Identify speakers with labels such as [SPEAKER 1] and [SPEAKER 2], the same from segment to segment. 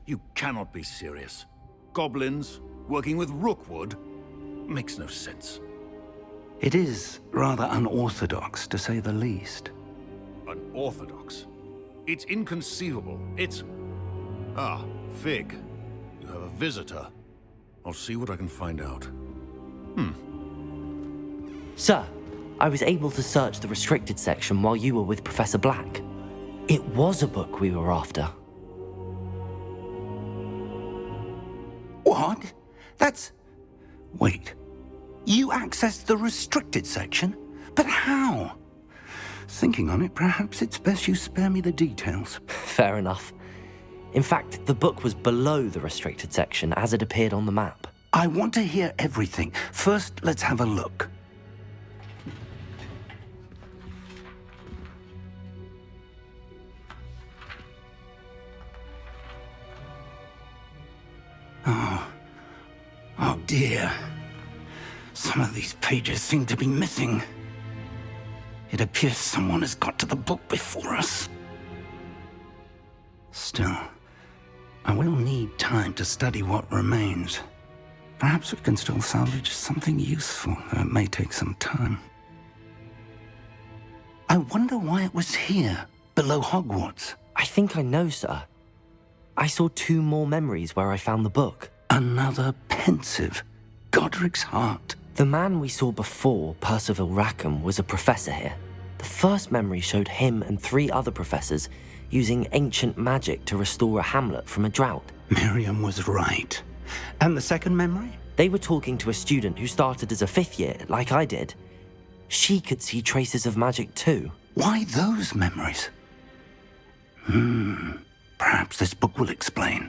[SPEAKER 1] You cannot be serious. Goblins working with Rookwood? Makes no sense.
[SPEAKER 2] It is rather unorthodox, to say the least.
[SPEAKER 1] Unorthodox? It's inconceivable. It's... Ah, Fig. You have a visitor. I'll see what I can find out.
[SPEAKER 3] Sir, I was able to search the restricted section while you were with Professor Black. It was a book we were after.
[SPEAKER 2] What? That's... Wait. You accessed the restricted section? But how? Thinking on it, perhaps it's best you spare me the details.
[SPEAKER 3] Fair enough. In fact, the book was below the restricted section as it appeared on the map.
[SPEAKER 2] I want to hear everything. First, let's have a look. Oh dear. Some of these pages seem to be missing. It appears someone has got to the book before us. Still, I will need time to study what remains. Perhaps we can still salvage something useful, though it may take some time. I wonder why it was here, below Hogwarts.
[SPEAKER 3] I think I know, sir. I saw 2 more memories where I found the book.
[SPEAKER 2] Another pensive. Godric's heart.
[SPEAKER 3] The man we saw before, Percival Rackham, was a professor here. The first memory showed him and 3 other professors using ancient magic to restore a hamlet from a drought.
[SPEAKER 2] Miriam was right. And the second memory?
[SPEAKER 3] They were talking to a student who started as a 5th year, like I did. She could see traces of magic too.
[SPEAKER 2] Why those memories? Perhaps this book will explain.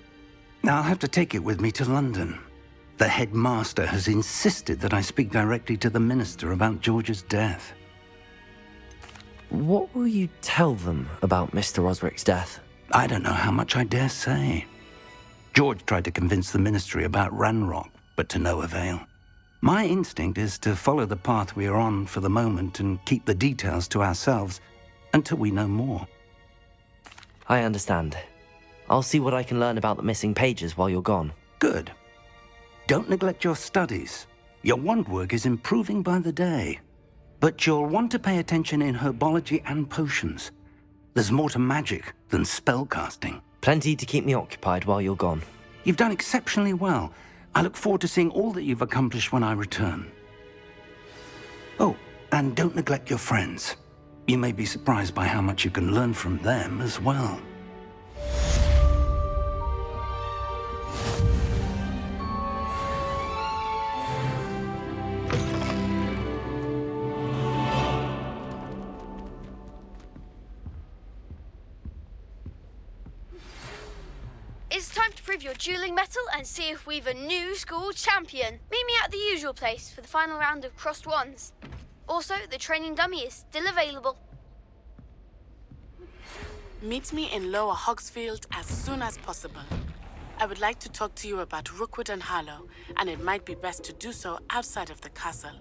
[SPEAKER 2] Now I'll have to take it with me to London. The headmaster has insisted that I speak directly to the minister about George's death.
[SPEAKER 3] What will you tell them about Mr. Osric's death?
[SPEAKER 2] I don't know how much I dare say. George tried to convince the ministry about Ranrock, but to no avail. My instinct is to follow the path we are on for the moment and keep the details to ourselves until we know more.
[SPEAKER 3] I understand. I'll see what I can learn about the missing pages while you're gone.
[SPEAKER 2] Good. Don't neglect your studies. Your wand work is improving by the day. But you'll want to pay attention in herbology and potions. There's more to magic than spellcasting.
[SPEAKER 3] Plenty to keep me occupied while you're gone.
[SPEAKER 2] You've done exceptionally well. I look forward to seeing all that you've accomplished when I return. Oh, and don't neglect your friends. You may be surprised by how much you can learn from them as well.
[SPEAKER 4] It's time to prove your dueling mettle and see if we've a new school champion. Meet me at the usual place for the final round of crossed wands. Also, the training dummy is still available.
[SPEAKER 5] Meet me in Lower Hogsfield as soon as possible. I would like to talk to you about Rookwood and Harlow, and it might be best to do so outside of the castle.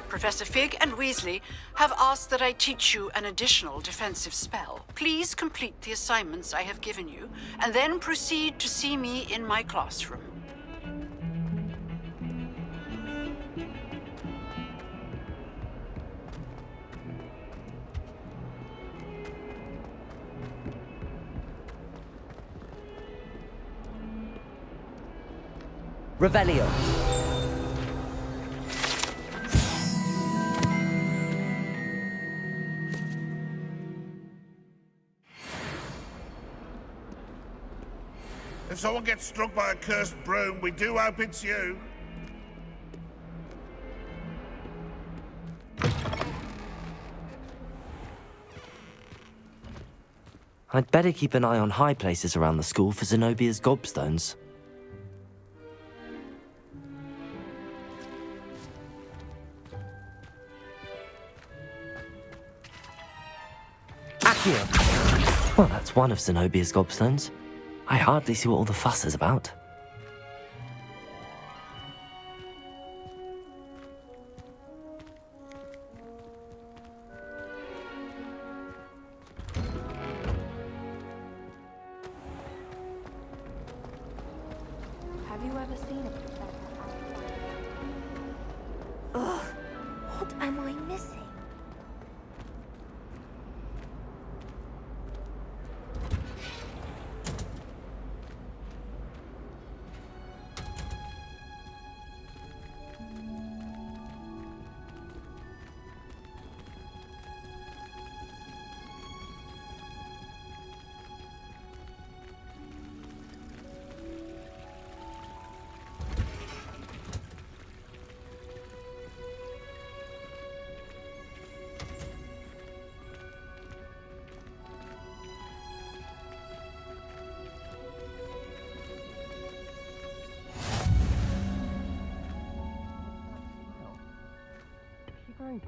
[SPEAKER 6] Professor Fig and Weasley have asked that I teach you an additional defensive spell. Please complete the assignments I have given you, and then proceed to see me in my classroom.
[SPEAKER 3] Revelio.
[SPEAKER 7] If someone gets struck by a cursed broom, we do hope it's you.
[SPEAKER 3] I'd better keep an eye on high places around the school for Zenobia's Gobstones. Accio. Well, that's one of Zenobia's Gobstones. I hardly see what all the fuss is about.
[SPEAKER 8] Have you ever seen a professor? Ugh, what am I missing?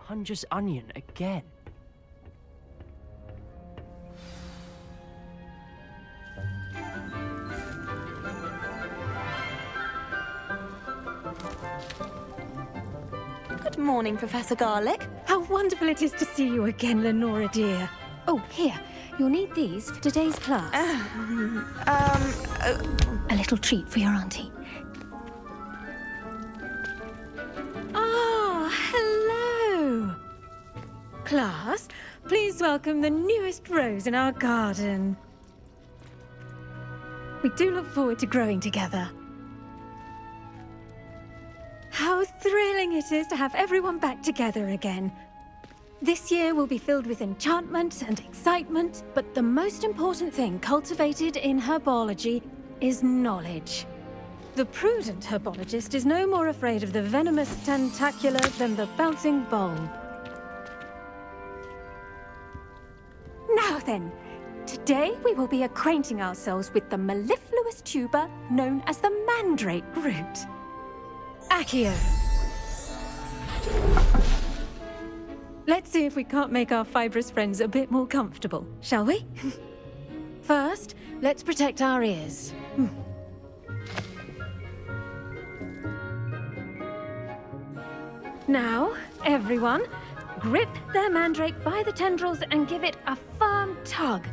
[SPEAKER 9] Punja's onion again.
[SPEAKER 10] Good morning, Professor Garlic. How wonderful it is to see you again, Lenora dear. Oh, here. You'll need these for today's class. A little treat for your auntie. Hello! Class, please welcome the newest rose in our garden. We do look forward to growing together. How thrilling it is to have everyone back together again. This year will be filled with enchantment and excitement, but the most important thing cultivated in herbology is knowledge. The prudent herbologist is no more afraid of the venomous tentacular than the bouncing bulb. Now then, today we will be acquainting ourselves with the mellifluous tuber known as the mandrake root. Accio. Let's see if we can't make our fibrous friends a bit more comfortable, shall we? First, let's protect our ears. Now, everyone, grip their mandrake by the tendrils and give it a firm tug.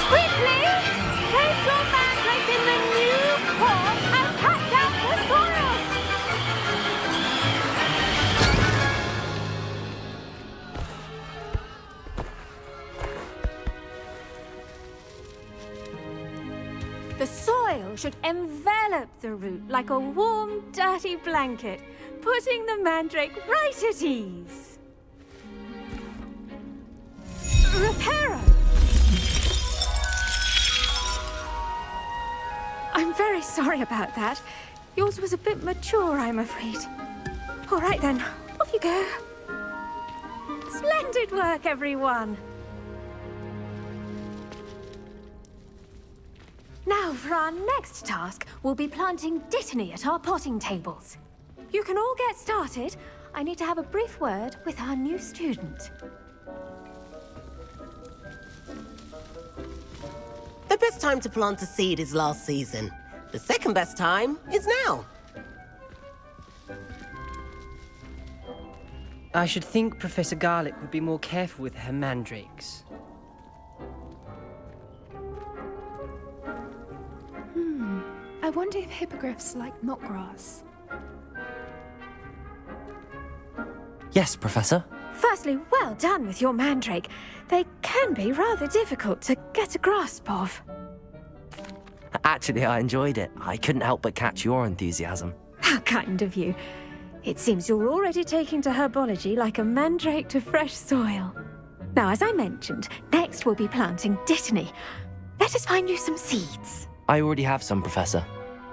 [SPEAKER 10] Quickly, place your mandrake in the new pot and pack out the soil. The soil should envelop the root like a warm, dirty blanket, putting the mandrake right at ease. Reparo! I'm very sorry about that. Yours was a bit mature, I'm afraid. All right then, off you go. Splendid work, everyone. Now, for our next task, we'll be planting dittany at our potting tables. You can all get started. I need to have a brief word with our new student.
[SPEAKER 11] The best time to plant a seed is last season. The second best time is now.
[SPEAKER 9] I should think Professor Garlic would be more careful with her mandrakes.
[SPEAKER 10] I wonder if hippogriffs like knotgrass.
[SPEAKER 3] Yes, Professor.
[SPEAKER 10] Firstly, well done with your mandrake. They can be rather difficult to get a grasp of.
[SPEAKER 3] Actually, I enjoyed it. I couldn't help but catch your enthusiasm.
[SPEAKER 10] How kind of you. It seems you're already taking to herbology like a mandrake to fresh soil. Now, as I mentioned, next we'll be planting dittany. Let us find you some seeds.
[SPEAKER 3] I already have some, Professor.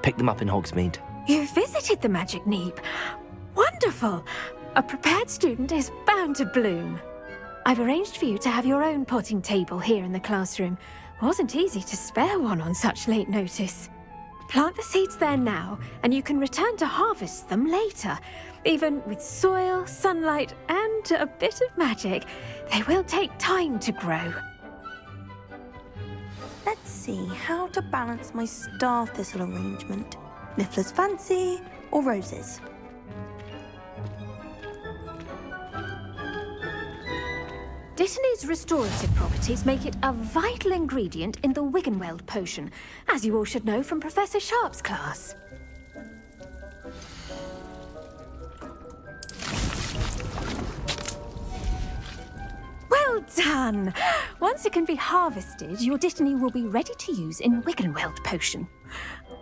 [SPEAKER 3] Picked them up in Hogsmeade.
[SPEAKER 10] You visited the Magic Neep. Wonderful. A prepared student is bound to bloom. I've arranged for you to have your own potting table here in the classroom. Wasn't easy to spare one on such late notice. Plant the seeds there now, and you can return to harvest them later. Even with soil, sunlight, and a bit of magic, they will take time to grow.
[SPEAKER 8] Let's see how to balance my star thistle arrangement. Niffler's fancy or roses?
[SPEAKER 10] Dittany's restorative properties make it a vital ingredient in the Wiggenweld potion, as you all should know from Professor Sharp's class. Well done! Once it can be harvested, your Dittany will be ready to use in Wiggenweld potion.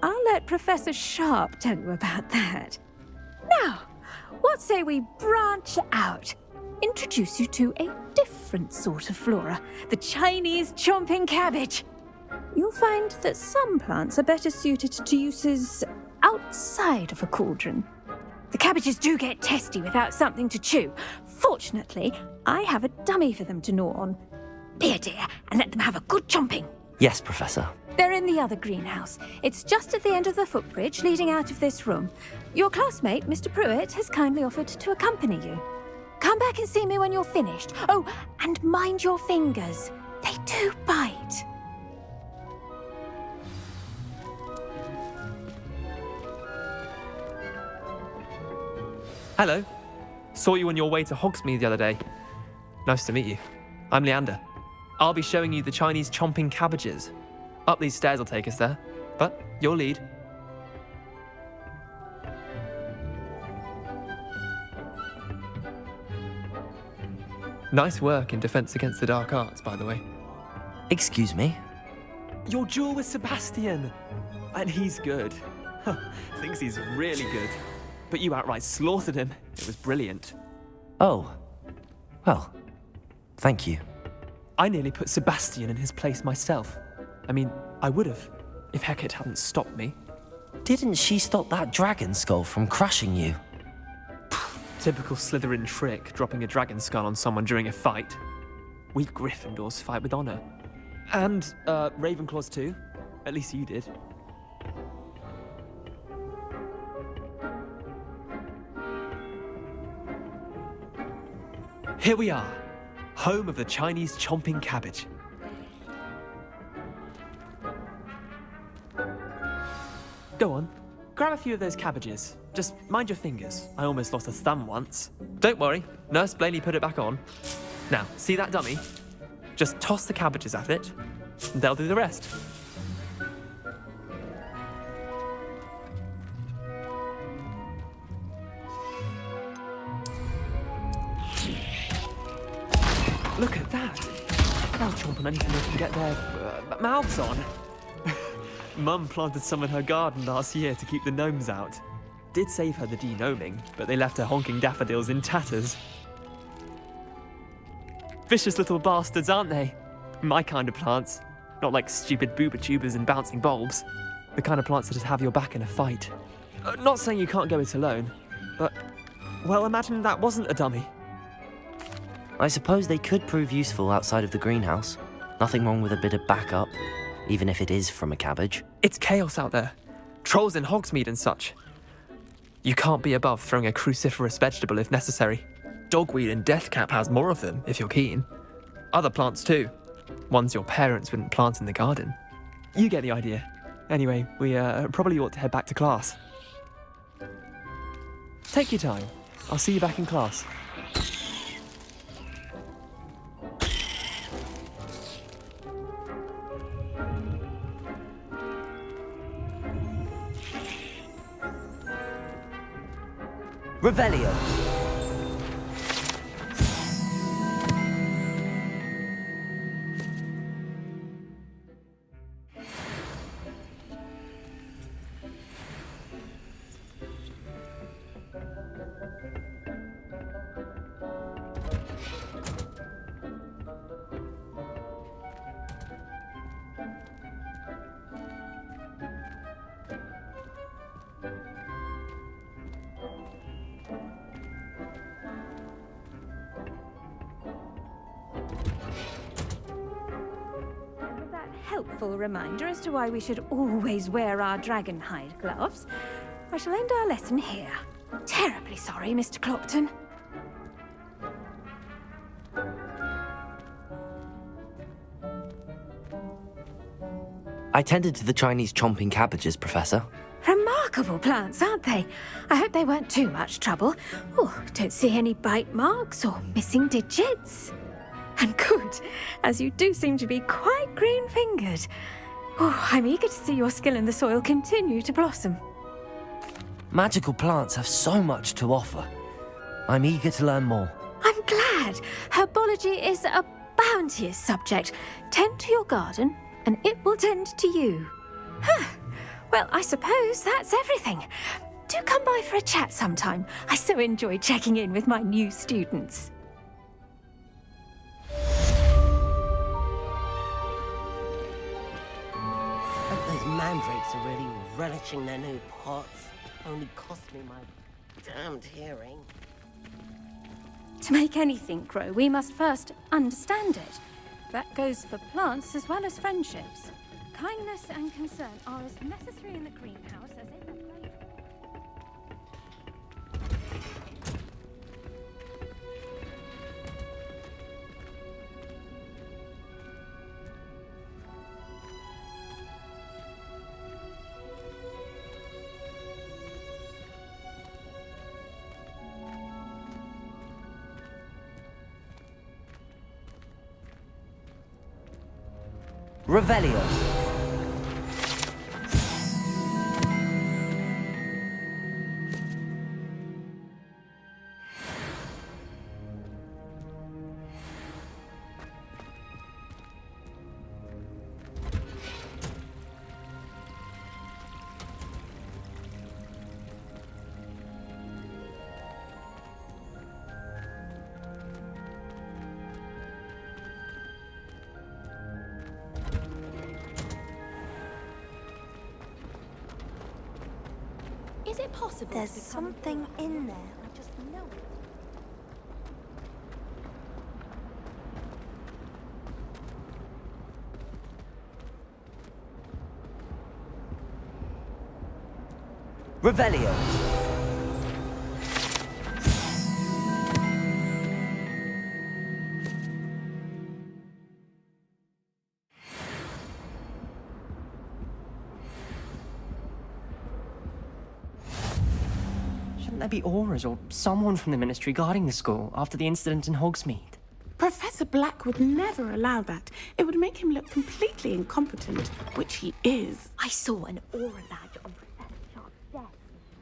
[SPEAKER 10] I'll let Professor Sharp tell you about that. Now, what say we branch out? Introduce you to a different sort of flora, the Chinese chomping cabbage. You'll find that some plants are better suited to uses outside of a cauldron. The cabbages do get testy without something to chew. Fortunately, I have a dummy for them to gnaw on. Be a dear and let them have a good chomping.
[SPEAKER 3] Yes, Professor.
[SPEAKER 10] They're in the other greenhouse. It's just at the end of the footbridge leading out of this room. Your classmate, Mr. Pruitt, has kindly offered to accompany you. Come back and see me when you're finished. Oh, and mind your fingers. They do bite.
[SPEAKER 12] Hello. Saw you on your way to Hogsmeade the other day. Nice to meet you. I'm Leander. I'll be showing you the Chinese chomping cabbages. Up these stairs will take us there, but your lead. Nice work in Defense Against the Dark Arts, by the way.
[SPEAKER 3] Excuse me?
[SPEAKER 12] Your duel with Sebastian! And he's good. Thinks he's really good. But you outright slaughtered him. It was brilliant.
[SPEAKER 3] Oh. Well, thank you.
[SPEAKER 12] I nearly put Sebastian in his place myself. I mean, I would have, if Hecate hadn't stopped me.
[SPEAKER 3] Didn't she stop that dragon skull from crushing you?
[SPEAKER 12] Typical Slytherin trick, dropping a dragon skull on someone during a fight. We Gryffindors fight with honor. And, Ravenclaws too. At least you did. Here we are, home of the Chinese chomping cabbage. Go on, grab a few of those cabbages. Just mind your fingers. I almost lost a thumb once. Don't worry, Nurse Blaney put it back on. Now, see that dummy? Just toss the cabbages at it, and they'll do the rest. Look at that! They'll chomp on anything they can get their mouths on. Mum planted some in her garden last year to keep the gnomes out. Did save her the de-gnoming, but they left her honking daffodils in tatters. Vicious little bastards, aren't they? My kind of plants. Not like stupid booba tubers and bouncing bulbs. The kind of plants that just have your back in a fight. Not saying you can't go it alone, but, well, imagine that wasn't a dummy.
[SPEAKER 3] I suppose they could prove useful outside of the greenhouse. Nothing wrong with a bit of backup, even if it is from a cabbage.
[SPEAKER 12] It's chaos out there. Trolls in Hogsmeade and such. You can't be above throwing a cruciferous vegetable if necessary. Dogweed and deathcap has more of them, if you're keen. Other plants too. Ones your parents wouldn't plant in the garden. You get the idea. Anyway, we probably ought to head back to class. Take your time. I'll see you back in class.
[SPEAKER 3] Revelio.
[SPEAKER 10] helpful reminder as to why we should always wear our dragon hide gloves, I shall end our lesson here. Terribly sorry, Mr. Clopton.
[SPEAKER 3] I tended to the Chinese chomping cabbages, Professor.
[SPEAKER 10] Remarkable plants, aren't they? I hope they weren't too much trouble. Oh, don't see any bite marks or missing digits. And good, as you do seem to be quite green-fingered. Oh, I'm eager to see your skill in the soil continue to blossom.
[SPEAKER 3] Magical plants have so much to offer. I'm eager to learn more.
[SPEAKER 10] I'm glad. Herbology is a bounteous subject. Tend to your garden, and it will tend to you. Well, I suppose that's everything. Do come by for a chat sometime. I so enjoy checking in with my new students.
[SPEAKER 11] Hope those mandrakes are really relishing their new pots. Only cost me my damned hearing.
[SPEAKER 10] To make anything grow, we must first understand it. That goes for plants as well as friendships. Kindness and concern are as necessary in the greenhouse as in the playground.
[SPEAKER 3] Revelio.
[SPEAKER 8] Is it possible? There's something in there. I just know it.
[SPEAKER 3] Revelio.
[SPEAKER 9] Shouldn't there be aurors or someone from the Ministry guarding the school after the incident in Hogsmeade?
[SPEAKER 5] Professor Black would never allow that. It would make him look completely incompetent, which he is.
[SPEAKER 8] I saw an aura badge on Professor Sharp's desk.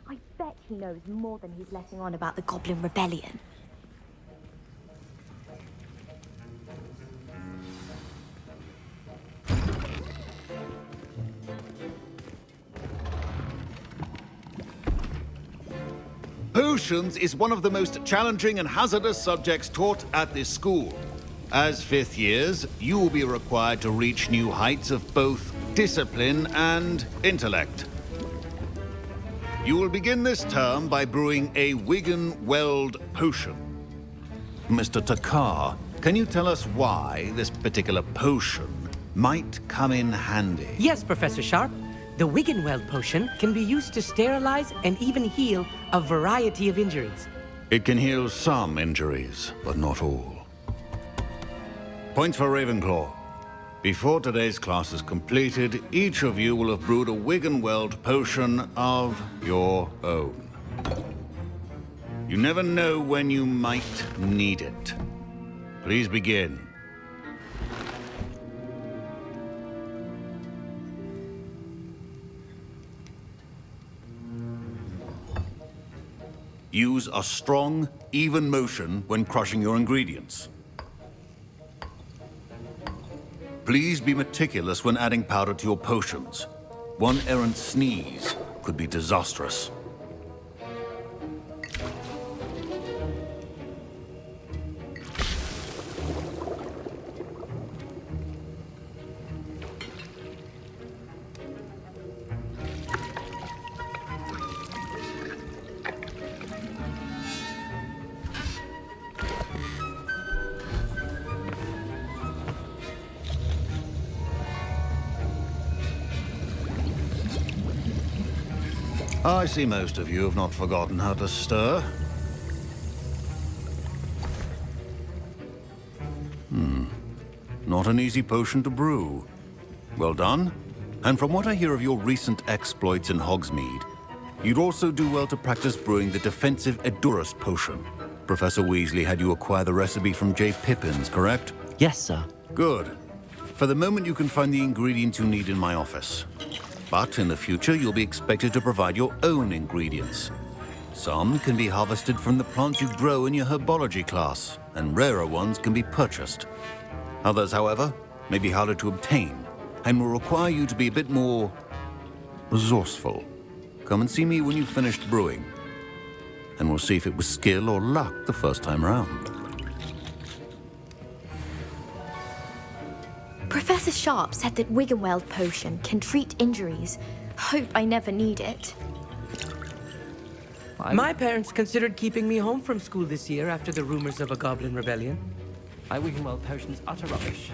[SPEAKER 8] I bet he knows more than he's letting on about the Goblin Rebellion.
[SPEAKER 1] Potions is one of the most challenging and hazardous subjects taught at this school. As fifth years, you will be required to reach new heights of both discipline and intellect. You will begin this term by brewing a Wiggenweld potion. Mr. Takar, can you tell us why this particular potion might come in handy?
[SPEAKER 13] Yes, Professor Sharp. The Wiggenweld potion can be used to sterilize and even heal a variety of injuries.
[SPEAKER 1] It can heal some injuries, but not all. Points for Ravenclaw. Before today's class is completed, each of you will have brewed a Wiggenweld potion of your own. You never know when you might need it. Please begin. Use a strong, even motion when crushing your ingredients. Please be meticulous when adding powder to your potions. One errant sneeze could be disastrous. I see most of you have not forgotten how to stir. Not an easy potion to brew. Well done. And from what I hear of your recent exploits in Hogsmeade, you'd also do well to practice brewing the defensive Edurus potion. Professor Weasley had you acquire the recipe from J. Pippin's, correct?
[SPEAKER 3] Yes, sir.
[SPEAKER 1] Good. For the moment, you can find the ingredients you need in my office. But in the future, you'll be expected to provide your own ingredients. Some can be harvested from the plants you grow in your Herbology class, and rarer ones can be purchased. Others, however, may be harder to obtain, and will require you to be a bit more resourceful. Come and see me when you've finished brewing, and we'll see if it was skill or luck the first time round.
[SPEAKER 14] Professor Sharp said that Wiggenweld potion can treat injuries. Hope I never need it.
[SPEAKER 13] My parents considered keeping me home from school this year after the rumors of a goblin rebellion.
[SPEAKER 9] My Wiggenweld potion's utter rubbish.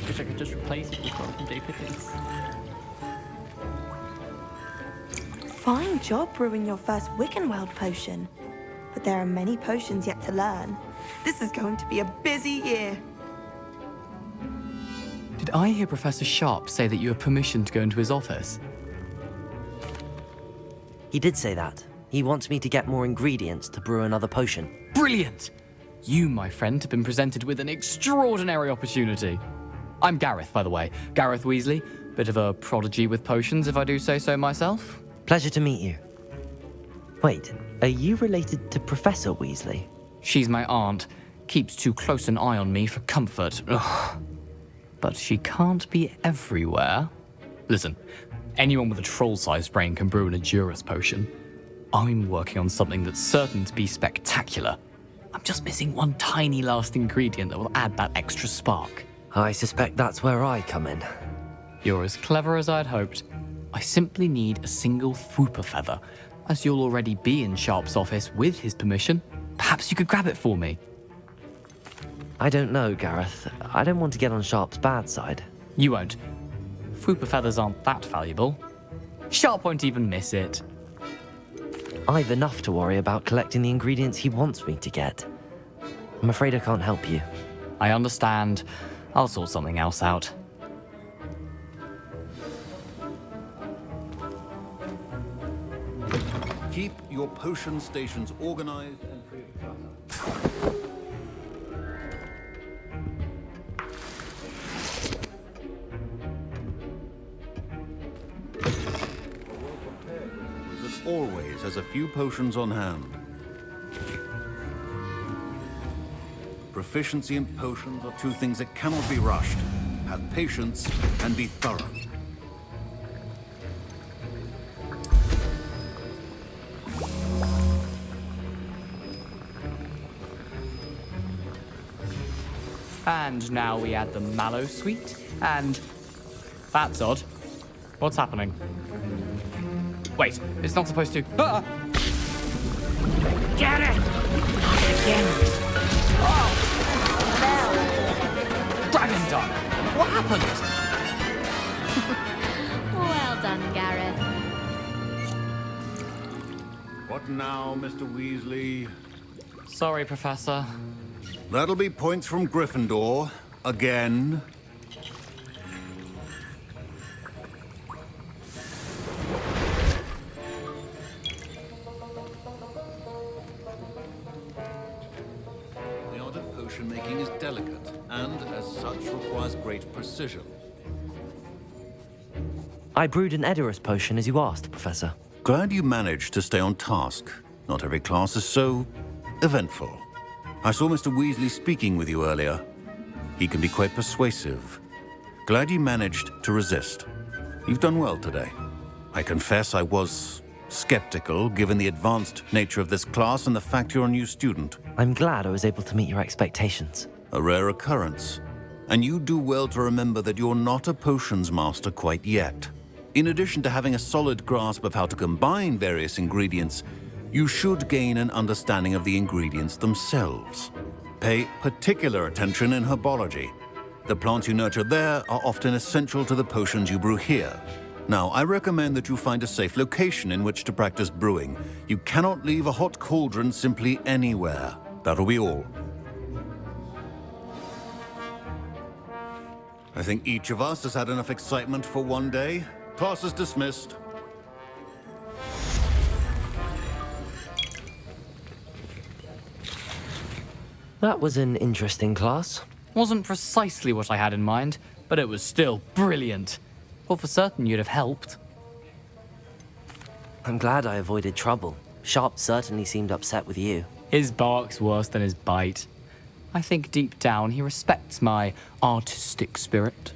[SPEAKER 9] Wish I could just replace it with one from J. Pippin's.
[SPEAKER 8] Fine job brewing your first Wiggenweld potion. But there are many potions yet to learn. This is going to be a busy year.
[SPEAKER 15] Did I hear Professor Sharp say that you have permission to go into his office?
[SPEAKER 3] He did say that. He wants me to get more ingredients to brew another potion.
[SPEAKER 15] Brilliant! You, my friend, have been presented with an extraordinary opportunity. I'm Gareth, by the way. Gareth Weasley. Bit of a prodigy with potions, if I do say so myself.
[SPEAKER 3] Pleasure to meet you. Wait, are you related to Professor Weasley?
[SPEAKER 15] She's my aunt. Keeps too close an eye on me for comfort. Ugh. But she can't be everywhere. Listen, anyone with a troll-sized brain can brew an Edurus potion. I'm working on something that's certain to be spectacular. I'm just missing one tiny last ingredient that will add that extra spark.
[SPEAKER 3] I suspect that's where I come in.
[SPEAKER 15] You're as clever as I'd hoped. I simply need a single Fwooper feather. As you'll already be in Sharp's office with his permission, perhaps you could grab it for me.
[SPEAKER 3] I don't know, Gareth. I don't want to get on Sharp's bad side.
[SPEAKER 15] You won't. Fwooper feathers aren't that valuable. Sharp won't even miss it.
[SPEAKER 3] I've enough to worry about collecting the ingredients he wants me to get. I'm afraid I can't help you.
[SPEAKER 15] I understand. I'll sort something else out.
[SPEAKER 1] Keep your potion stations organized and free of clutter. As always has a few potions on hand. Proficiency in potions are two things that cannot be rushed. Have patience and be thorough.
[SPEAKER 15] And now we add the mallow sweet, and... That's odd. What's happening? Wait, it's not supposed to... Ah!
[SPEAKER 11] Get it! Not again!
[SPEAKER 15] Oh! Dragon Dog! What happened?
[SPEAKER 16] Well done, Gareth.
[SPEAKER 1] What now, Mr. Weasley?
[SPEAKER 15] Sorry, Professor.
[SPEAKER 1] That'll be points from Gryffindor. Again. The art of potion making is delicate, and as such requires great precision.
[SPEAKER 3] I brewed an Edurus potion as you asked, Professor.
[SPEAKER 1] Glad you managed to stay on task. Not every class is so eventful. I saw Mr. Weasley speaking with you earlier. He can be quite persuasive. Glad you managed to resist. You've done well today. I confess I was skeptical, given the advanced nature of this class and the fact you're a new student.
[SPEAKER 3] I'm glad I was able to meet your expectations.
[SPEAKER 1] A rare occurrence. And you do well to remember that you're not a potions master quite yet. In addition to having a solid grasp of how to combine various ingredients, you should gain an understanding of the ingredients themselves. Pay particular attention in herbology. The plants you nurture there are often essential to the potions you brew here, Now, I recommend that you find a safe location in which to practice brewing. You cannot leave a hot cauldron simply anywhere. That'll be all. I think each of us has had enough excitement for one day. Class is dismissed.
[SPEAKER 3] That was an interesting class.
[SPEAKER 15] Wasn't precisely what I had in mind, but it was still brilliant. Thought for certain you'd have helped.
[SPEAKER 3] I'm glad I avoided trouble. Sharp certainly seemed upset with you.
[SPEAKER 15] His bark's worse than his bite. I think deep down he respects my artistic spirit.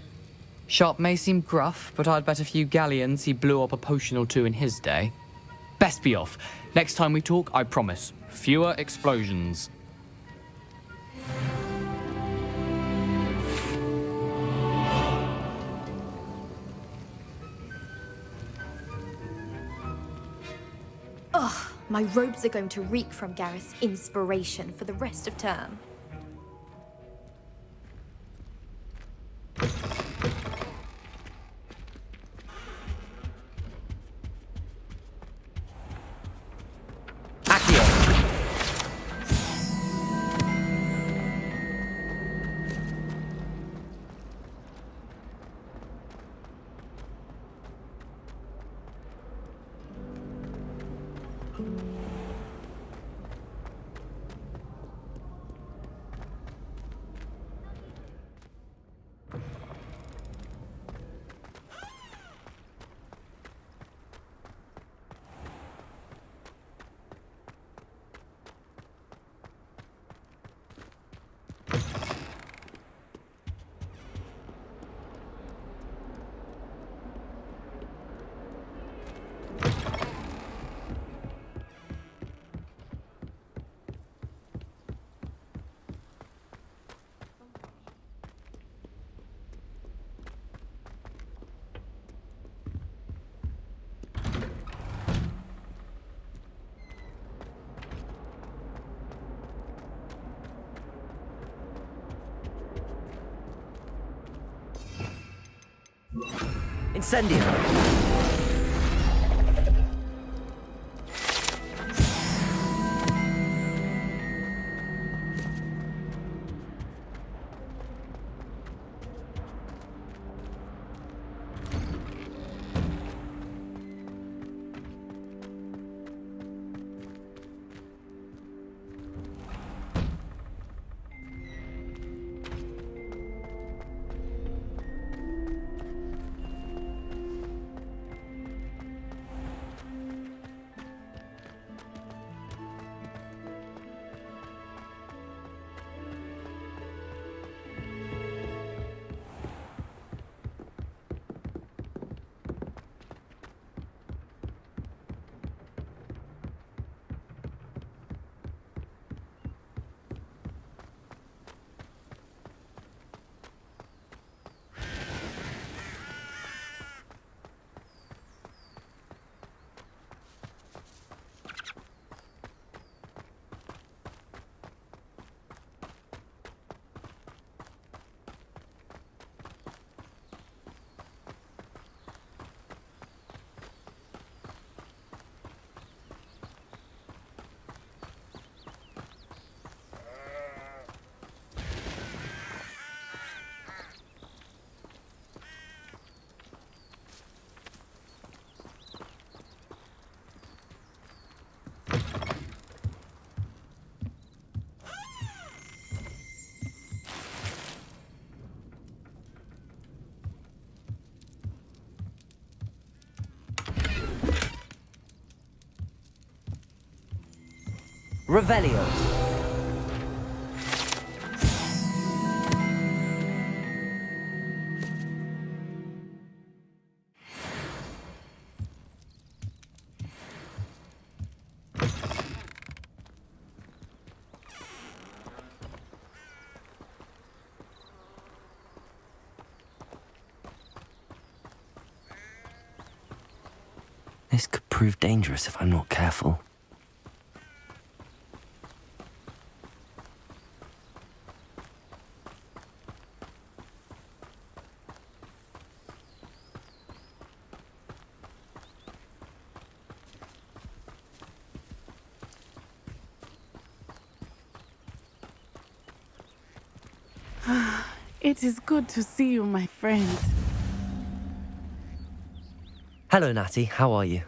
[SPEAKER 15] Sharp may seem gruff, but I'd bet a few galleons he blew up a potion or two in his day. Best be off. Next time we talk, I promise, fewer explosions.
[SPEAKER 14] Ugh, my robes are going to reek from Gareth's inspiration for the rest of term.
[SPEAKER 3] Incendio! Revelio. This could prove dangerous if I'm not careful.
[SPEAKER 5] It is good to see you, my friend.
[SPEAKER 3] Hello, Natty. How are you?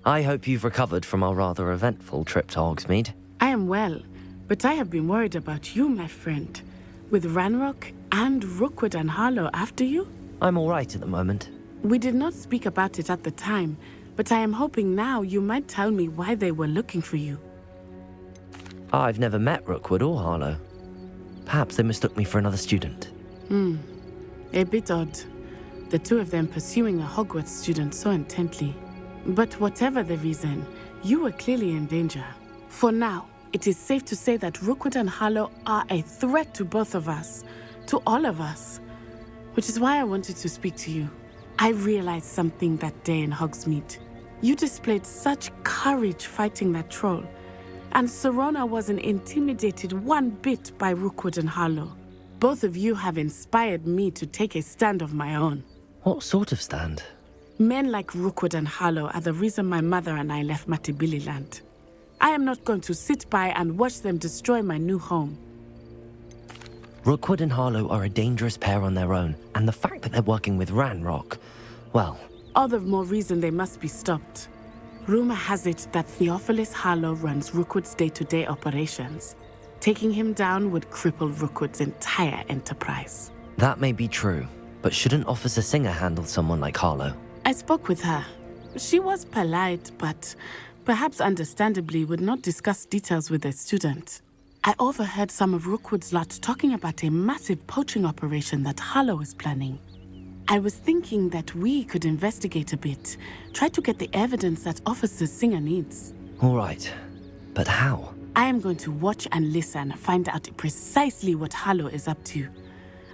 [SPEAKER 3] I hope you've recovered from our rather eventful trip to Hogsmeade.
[SPEAKER 5] I am well, but I have been worried about you, my friend. With Ranrock and Rookwood and Harlow after you?
[SPEAKER 3] I'm all right at the moment.
[SPEAKER 5] We did not speak about it at the time, but I am hoping now you might tell me why they were looking for you.
[SPEAKER 3] I've never met Rookwood or Harlow. Perhaps they mistook me for another student.
[SPEAKER 5] A bit odd. The two of them pursuing a Hogwarts student so intently. But whatever the reason, you were clearly in danger. For now, it is safe to say that Rookwood and Harlow are a threat to both of us, to all of us. Which is why I wanted to speak to you. I realized something that day in Hogsmeade. You displayed such courage fighting that troll, and Serona wasn't intimidated one bit by Rookwood and Harlow. Both of you have inspired me to take a stand of my own.
[SPEAKER 3] What sort of stand?
[SPEAKER 5] Men like Rookwood and Harlow are the reason my mother and I left Matibili land. I am not going to sit by and watch them destroy my new home.
[SPEAKER 3] Rookwood and Harlow are a dangerous pair on their own, and the fact that they're working with Ranrock, well...
[SPEAKER 5] All the more reason they must be stopped. Rumor has it that Theophilus Harlow runs Rookwood's day-to-day operations. Taking him down would cripple Rookwood's entire enterprise.
[SPEAKER 3] That may be true, but shouldn't Officer Singer handle someone like Harlow?
[SPEAKER 5] I spoke with her. She was polite, but perhaps understandably would not discuss details with a student. I overheard some of Rookwood's lot talking about a massive poaching operation that Harlow is planning. I was thinking that we could investigate a bit, try to get the evidence that Officer Singer needs.
[SPEAKER 3] All right, but how?
[SPEAKER 5] I am going to watch and listen, find out precisely what Harlow is up to.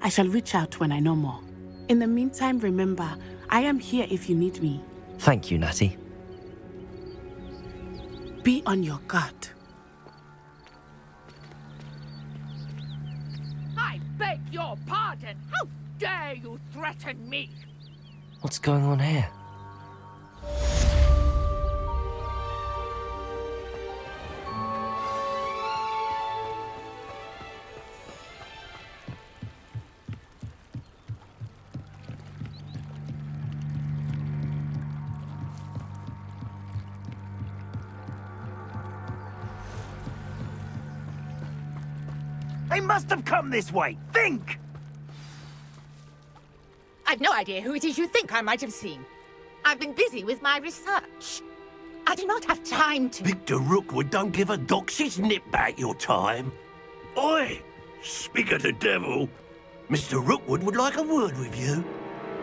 [SPEAKER 5] I shall reach out when I know more. In the meantime, remember, I am here if you need me.
[SPEAKER 3] Thank you, Natty.
[SPEAKER 5] Be on your guard.
[SPEAKER 17] I beg your pardon. How dare you threaten me?
[SPEAKER 3] What's going on here?
[SPEAKER 18] They must have come this way. Think!
[SPEAKER 17] I've no idea who it is you think I might have seen. I've been busy with my research. I do not have time to...
[SPEAKER 18] Victor Rookwood don't give a doxy's nip back your time. Oi! Speak of the devil. Mr. Rookwood would like a word with you.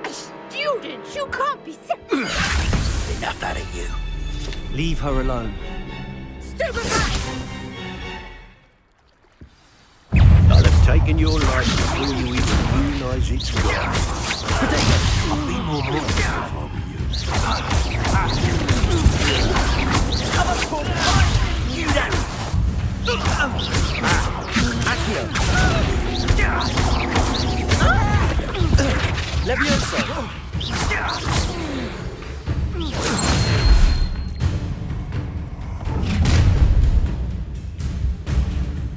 [SPEAKER 17] A student? You can't be...
[SPEAKER 18] Enough out of you.
[SPEAKER 3] Leave her alone.
[SPEAKER 17] Stupefy!
[SPEAKER 18] I'll have taken your life before you even realize it's gone. I'll be more mindful if I were you. You
[SPEAKER 3] Levioso!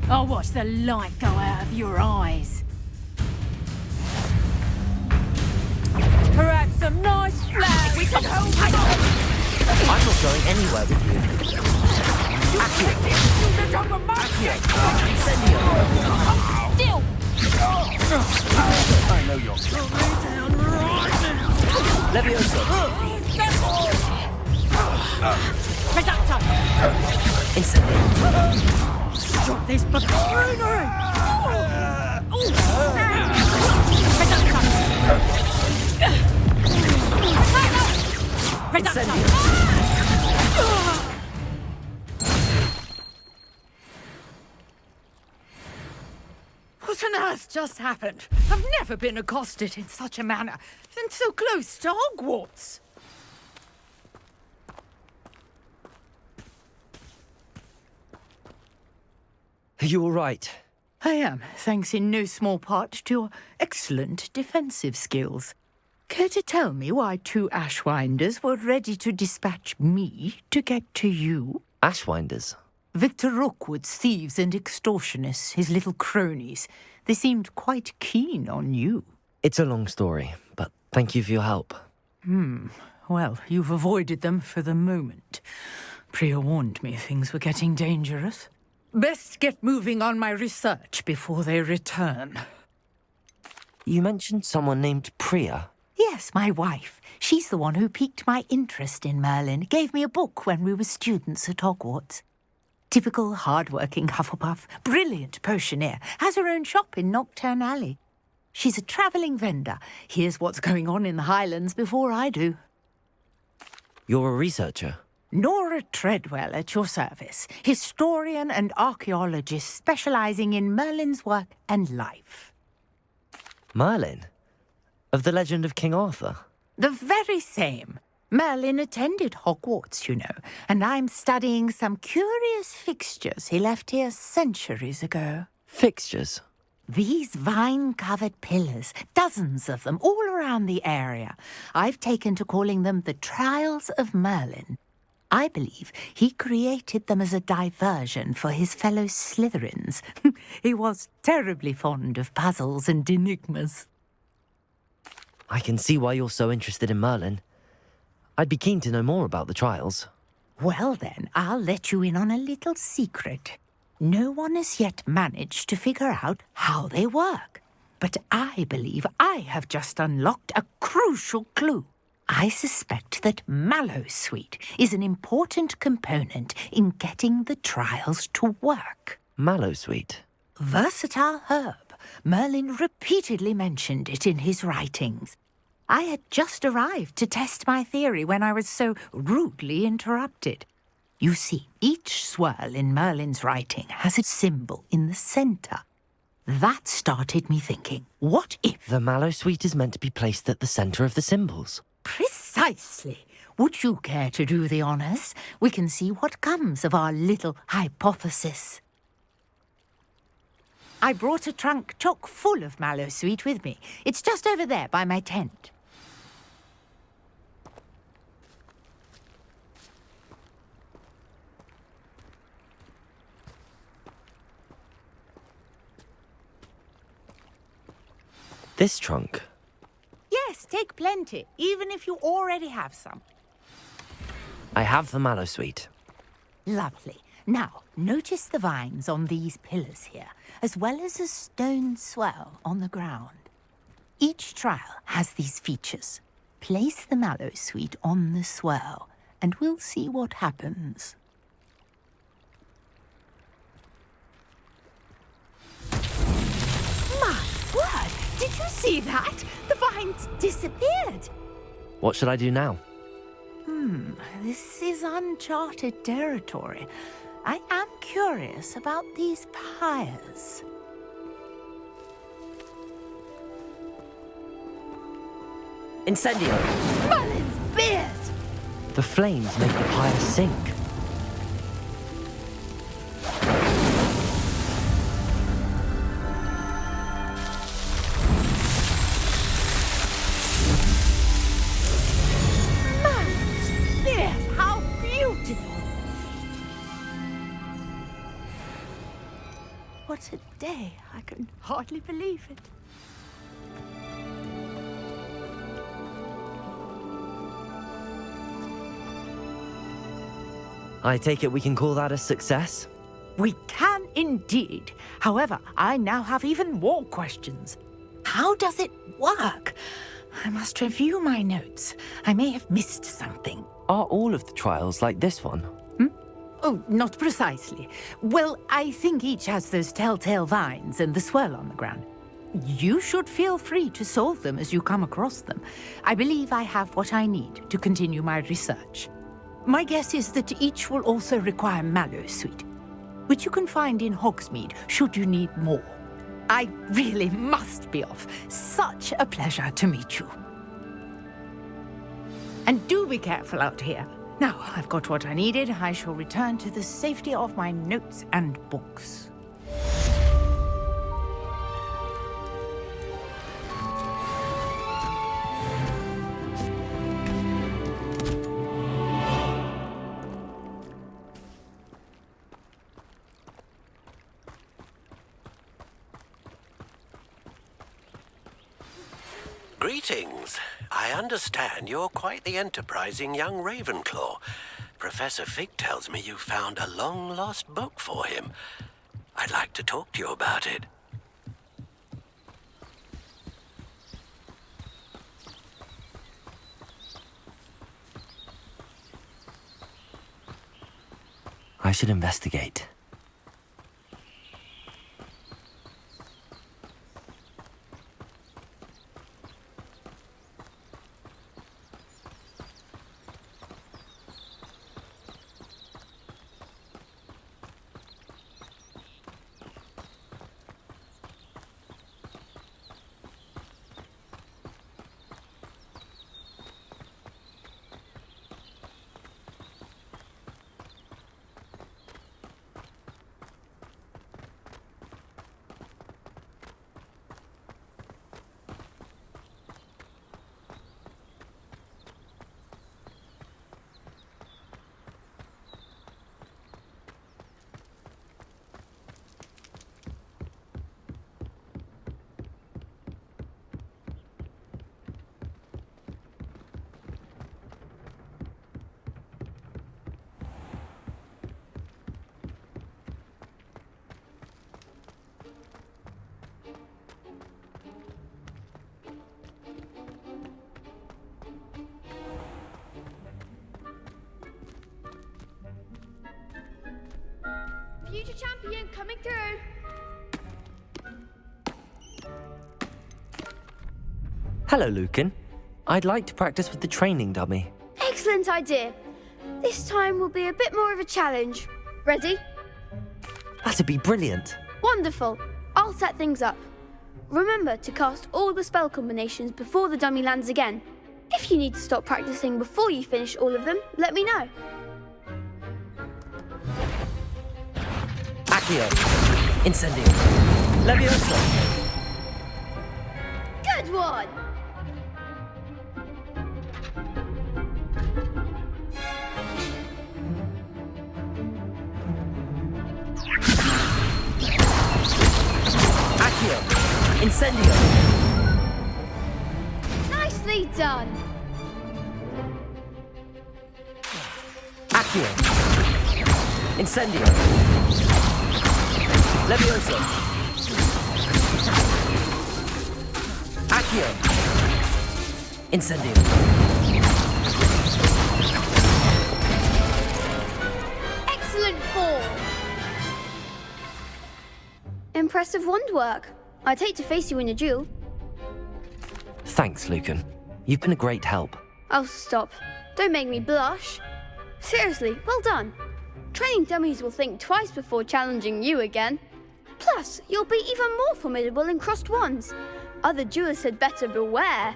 [SPEAKER 10] I'll watch the light go out of your eyes. Perhaps some nice flowers.
[SPEAKER 17] We can hold
[SPEAKER 3] I'm not going anywhere with you.
[SPEAKER 17] Still!
[SPEAKER 18] I know you're...
[SPEAKER 3] Levioso!
[SPEAKER 17] Reducto!
[SPEAKER 3] Incendio!
[SPEAKER 10] Stop this buffoonery!
[SPEAKER 17] What on earth just happened? I've never been accosted in such a manner, and so close to Hogwarts.
[SPEAKER 3] Are you all right?
[SPEAKER 17] I am, thanks in no small part to your excellent defensive skills. Care to tell me why two Ashwinders were ready to dispatch me to get to you?
[SPEAKER 3] Ashwinders?
[SPEAKER 17] Victor Rookwood's thieves and extortionists, his little cronies. They seemed quite keen on you.
[SPEAKER 3] It's a long story, but thank you for your help.
[SPEAKER 17] Well, you've avoided them for the moment. Priya warned me things were getting dangerous. Best get moving on my research before they return.
[SPEAKER 3] You mentioned someone named Priya.
[SPEAKER 17] Yes, my wife. She's the one who piqued my interest in Merlin. Gave me a book when we were students at Hogwarts. Typical hard-working Hufflepuff, brilliant potioneer, has her own shop in Nocturne Alley. She's a travelling vendor. Hears what's going on in the Highlands before I do.
[SPEAKER 3] You're a researcher?
[SPEAKER 17] Nora Treadwell at your service, historian and archaeologist specialising in Merlin's work and life.
[SPEAKER 3] Merlin? Of the legend of King Arthur?
[SPEAKER 17] The very same. Merlin attended Hogwarts, you know, and I'm studying some curious fixtures he left here centuries ago.
[SPEAKER 3] Fixtures?
[SPEAKER 17] These vine-covered pillars, dozens of them, all around the area. I've taken to calling them the Trials of Merlin. I believe he created them as a diversion for his fellow Slytherins. He was terribly fond of puzzles and enigmas.
[SPEAKER 3] I can see why you're so interested in Merlin. I'd be keen to know more about the trials.
[SPEAKER 17] Well then, I'll let you in on a little secret. No one has yet managed to figure out how they work. But I believe I have just unlocked a crucial clue. I suspect that Mallowsweet is an important component in getting the trials to work.
[SPEAKER 3] Mallowsweet?
[SPEAKER 17] Versatile herb. Merlin repeatedly mentioned it in his writings. I had just arrived to test my theory when I was so rudely interrupted. You see, each swirl in Merlin's writing has a symbol in the centre. That started me thinking, what if...
[SPEAKER 3] The Mallowsweet is meant to be placed at the centre of the symbols.
[SPEAKER 17] Precisely. Would you care to do the honours? We can see what comes of our little hypothesis. I brought a trunk chock full of Mallowsweet with me. It's just over there by my tent.
[SPEAKER 3] This trunk?
[SPEAKER 17] Yes, take plenty, even if you already have some.
[SPEAKER 3] I have the Mallowsweet.
[SPEAKER 17] Lovely. Now, notice the vines on these pillars here, as well as a stone swell on the ground. Each trial has these features. Place the Mallowsweet on the swell, and we'll see what happens. My word! Did you see that? The vines disappeared.
[SPEAKER 3] What should I do now?
[SPEAKER 17] This is uncharted territory. I am curious about these pyres.
[SPEAKER 3] Incendio!
[SPEAKER 17] Merlin's beard!
[SPEAKER 3] The flames make the pyre sink.
[SPEAKER 17] Merlin's beard! How beautiful! What a day! I can hardly believe it.
[SPEAKER 3] I take it we can call that a success?
[SPEAKER 17] We can indeed. However, I now have even more questions. How does it work? I must review my notes. I may have missed something.
[SPEAKER 3] Are all of the trials like this one?
[SPEAKER 17] Oh, not precisely. Well, I think each has those telltale vines and the swirl on the ground. You should feel free to solve them as you come across them. I believe I have what I need to continue my research. My guess is that each will also require Mallowsweet, which you can find in Hogsmeade should you need more. I really must be off. Such a pleasure to meet you. And do be careful out here. Now I've got what I needed, I shall return to the safety of my notes and books.
[SPEAKER 18] Greetings. I understand you're quite the enterprising young Ravenclaw. Professor Fig tells me you found a long-lost book for him. I'd like to talk to you about it.
[SPEAKER 3] I should investigate.
[SPEAKER 4] Future champion coming through.
[SPEAKER 3] Hello, Lucan. I'd like to practice with the training dummy.
[SPEAKER 4] Excellent idea. This time will be a bit more of a challenge. Ready?
[SPEAKER 3] That'd be brilliant.
[SPEAKER 4] Wonderful. I'll set things up. Remember to cast all the spell combinations before the dummy lands again. If you need to stop practicing before you finish all of them, let me know.
[SPEAKER 3] Accio. Incendio. Leviosa.
[SPEAKER 4] Good one!
[SPEAKER 3] Accio. Incendio.
[SPEAKER 4] Nicely done!
[SPEAKER 3] Accio. Incendio. Leviosa. Accio. Incendio.
[SPEAKER 4] Excellent form! Impressive wand work. I'd hate to face you in a duel.
[SPEAKER 3] Thanks, Lucan. You've been a great help.
[SPEAKER 4] Oh, stop. Don't make me blush. Seriously, well done. Training dummies will think twice before challenging you again. Plus, you'll be even more formidable in crossed wands. Other duelists had better beware.